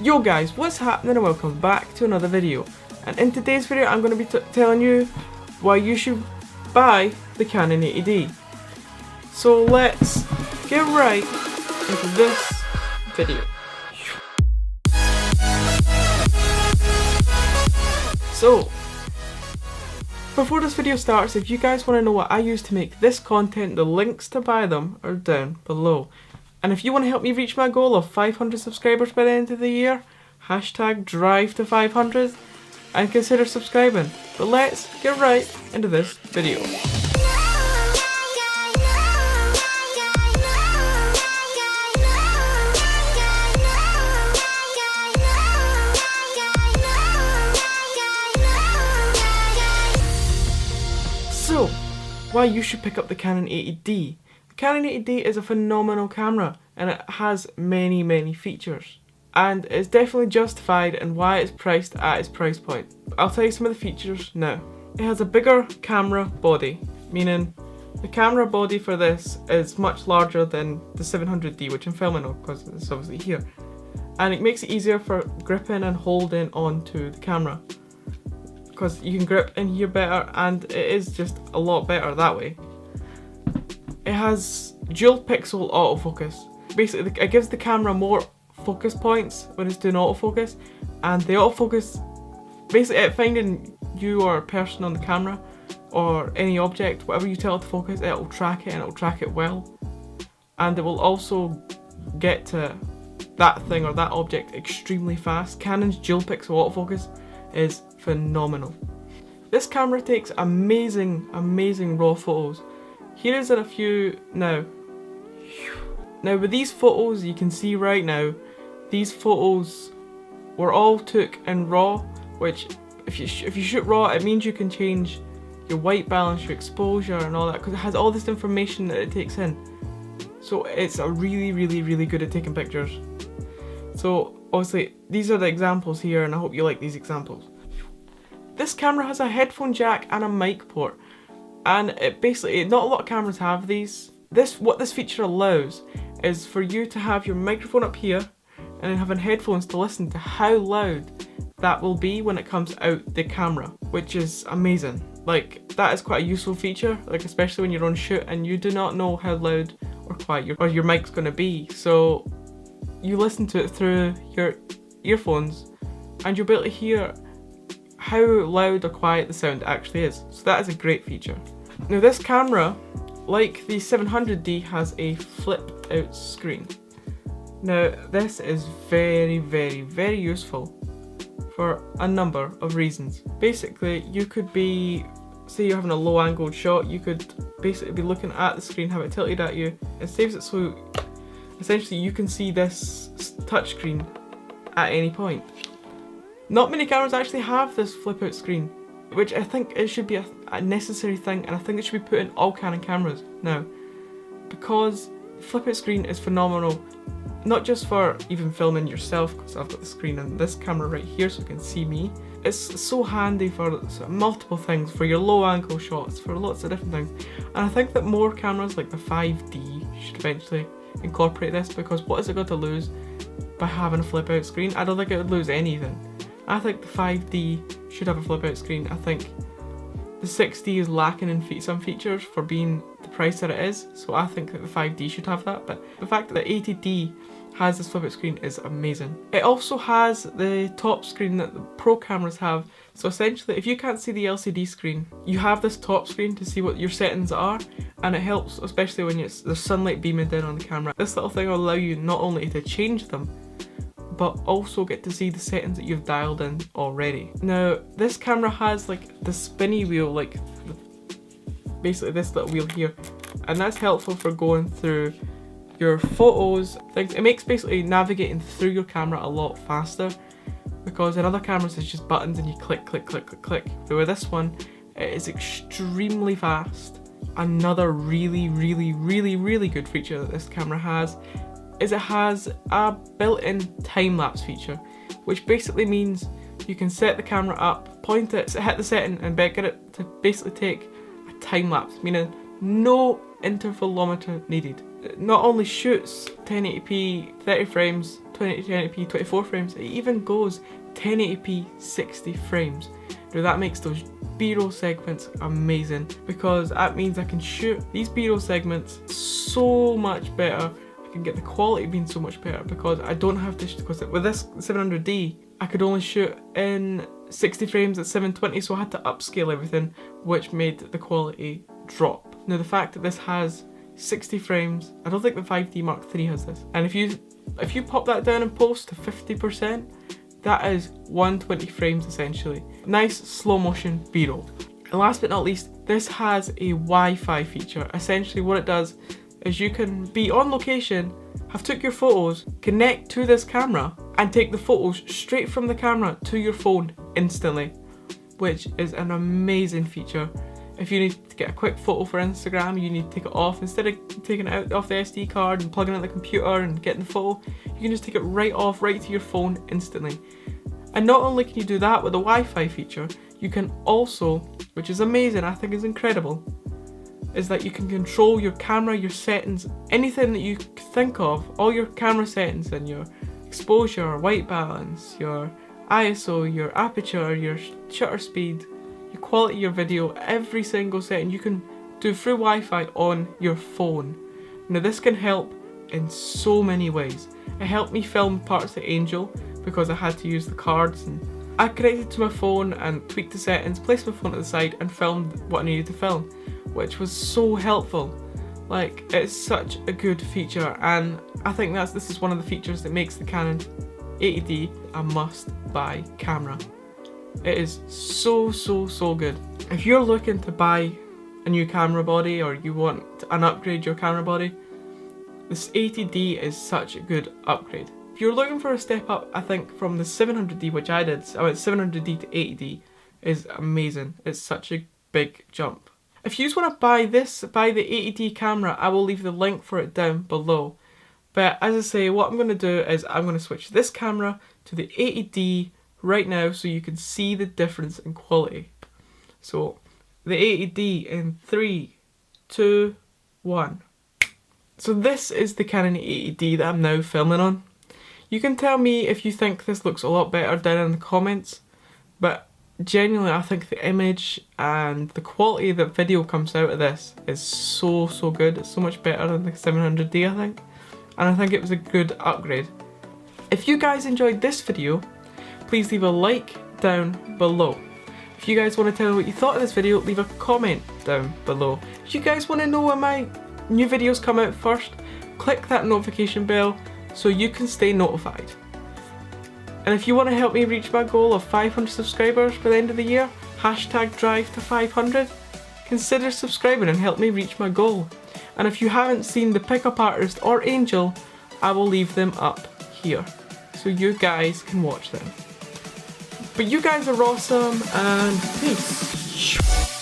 Yo guys, what's happening and welcome back to another video. And in today's video I'm going to be telling you why you should buy the Canon 80D. So let's get right into this video. So, before this video starts, if you guys want to know what I use to make this content, the links to buy them are down below. And if you want to help me reach my goal of 500 subscribers by the end of the year, hashtag drive to 500 and consider subscribing. But let's get right into this video. So, why you should pick up the Canon 80D. The Canon 80D is a phenomenal camera and it has many features. And it's definitely justified in why it's priced at its price point. I'll tell you some of the features now. It has a bigger camera body, meaning the camera body for this is much larger than the 700D, which I'm filming on because it's obviously here. And it makes it easier for gripping and holding onto the camera, because you can grip in here better and it is just a lot better that way. It has dual pixel autofocus. Basically it gives the camera more focus points when it's doing autofocus, and the autofocus, basically at finding you or a person on the camera or any object, whatever you tell it to focus, it will track it and it will track it well. And it will also get to that thing or that object extremely fast. Canon's dual pixel autofocus is phenomenal. This camera takes amazing raw photos. Here is in a few now. Now with these photos, you can see right now, these photos were all took in RAW, which if you shoot RAW, it means you can change your white balance, your exposure and all that, because it has all this information that it takes in. So it's a really good at taking pictures. So obviously these are the examples here and I hope you like these examples. This camera has a headphone jack and a mic port, and it basically, not a lot of cameras have these. What this feature allows is for you to have your microphone up here and then having headphones to listen to how loud that will be when it comes out the camera, which is amazing. Like, that is quite a useful feature, like especially when you're on shoot and you do not know how loud or quiet your mic's going to be. So you listen to it through your earphones and you'll be able to hear how loud or quiet the sound actually is. So that is a great feature. Now this camera, like the 700D, has a flip out screen. Now this is very useful for a number of reasons. Basically, you could be, say you're having a low angled shot, you could basically be looking at the screen, have it tilted at you. It saves it so essentially you can see this touchscreen at any point. Not many cameras actually have this flip out screen, which I think it should be a necessary thing, and I think it should be put in all Canon cameras now, because flip out screen is phenomenal, not just for even filming yourself, because I've got the screen on this camera right here so you can see me. It's so handy for multiple things, for your low angle shots, for lots of different things. And I think that more cameras like the 5D should eventually incorporate this, because what is it got to lose by having a flip out screen? I don't think it would lose anything. I think the 5D should have a flip out screen. I think the 6D is lacking in some features for being the price that it is, so I think that the 5D should have that, but the fact that the 80D has this flip out screen is amazing. It also has the top screen that the pro cameras have, so essentially if you can't see the LCD screen, you have this top screen to see what your settings are, and it helps especially when there's sunlight beaming down on the camera. This little thing will allow you not only to change them, but also get to see the settings that you've dialed in already. Now this camera has like the spinny wheel, like basically this little wheel here, and that's helpful for going through your photos, things. It makes basically navigating through your camera a lot faster, because in other cameras it's just buttons and you click. But with this one, it is extremely fast. Another really good feature that this camera has is it has a built-in time-lapse feature, which basically means you can set the camera up, point it, hit the setting and get it to basically take a time-lapse, meaning no intervalometer needed. It not only shoots 1080p 30 frames 1080p 24 frames, it even goes 1080p 60 frames. Now that makes those B-roll segments amazing, because that means I can shoot these B-roll segments so much better. I can get the quality being so much better because I don't have to, because with this 700D I could only shoot in 60 frames at 720, so I had to upscale everything, which made the quality drop. Now the fact that this has 60 frames, I don't think the 5D Mark III has this, and if you pop that down in post to 50%, that is 120 frames essentially. Nice slow motion B-roll. And last but not least, this has a Wi-Fi feature. Essentially what it does is you can be on location, have took your photos, connect to this camera, and take the photos straight from the camera to your phone instantly, which is an amazing feature. If you need to get a quick photo for Instagram, you need to take it off. Instead of taking it out off the SD card and plugging it in the computer and getting the photo, you can just take it right off, right to your phone instantly. And not only can you do that with the Wi-Fi feature, you can also, which is amazing, I think is incredible, is that you can control your camera, your settings, anything that you think of, all your camera settings and your exposure, white balance, your ISO, your aperture, your shutter speed, your quality of your video, every single setting you can do through Wi-Fi on your phone. Now this can help in so many ways. It helped me film parts of Angel because I had to use the cards, and I connected to my phone and tweaked the settings, placed my phone at the side and filmed what I needed to film, which was so helpful. Like, it's such a good feature, and I think this is one of the features that makes the Canon 80D a must-buy camera. It is so good. If you're looking to buy a new camera body, or you want to upgrade your camera body, this 80D is such a good upgrade. If you're looking for a step up, I think from the 700D, which I did, I went 700D to 80D, is amazing. It's such a big jump. If you just want to buy the 80D camera, I will leave the link for it down below. But as I say, what I'm going to do is I'm going to switch this camera to the 80D right now so you can see the difference in quality. So the 80D in 3, 2, 1. So this is the Canon 80D that I'm now filming on. You can tell me if you think this looks a lot better down in the comments, but genuinely I think the image and the quality that video comes out of this is so good. It's so much better than the 700D, I think, and I think it was a good upgrade. If you guys enjoyed this video, please leave a like down below. If you guys want to tell me what you thought of this video, leave a comment down below. If you guys want to know when my new videos come out first, click that notification bell so you can stay notified. And if you want to help me reach my goal of 500 subscribers by the end of the year, #drive to 500, consider subscribing and help me reach my goal. And if you haven't seen the Pickup Artist or Angel, I will leave them up here so you guys can watch them. But you guys are awesome, and peace.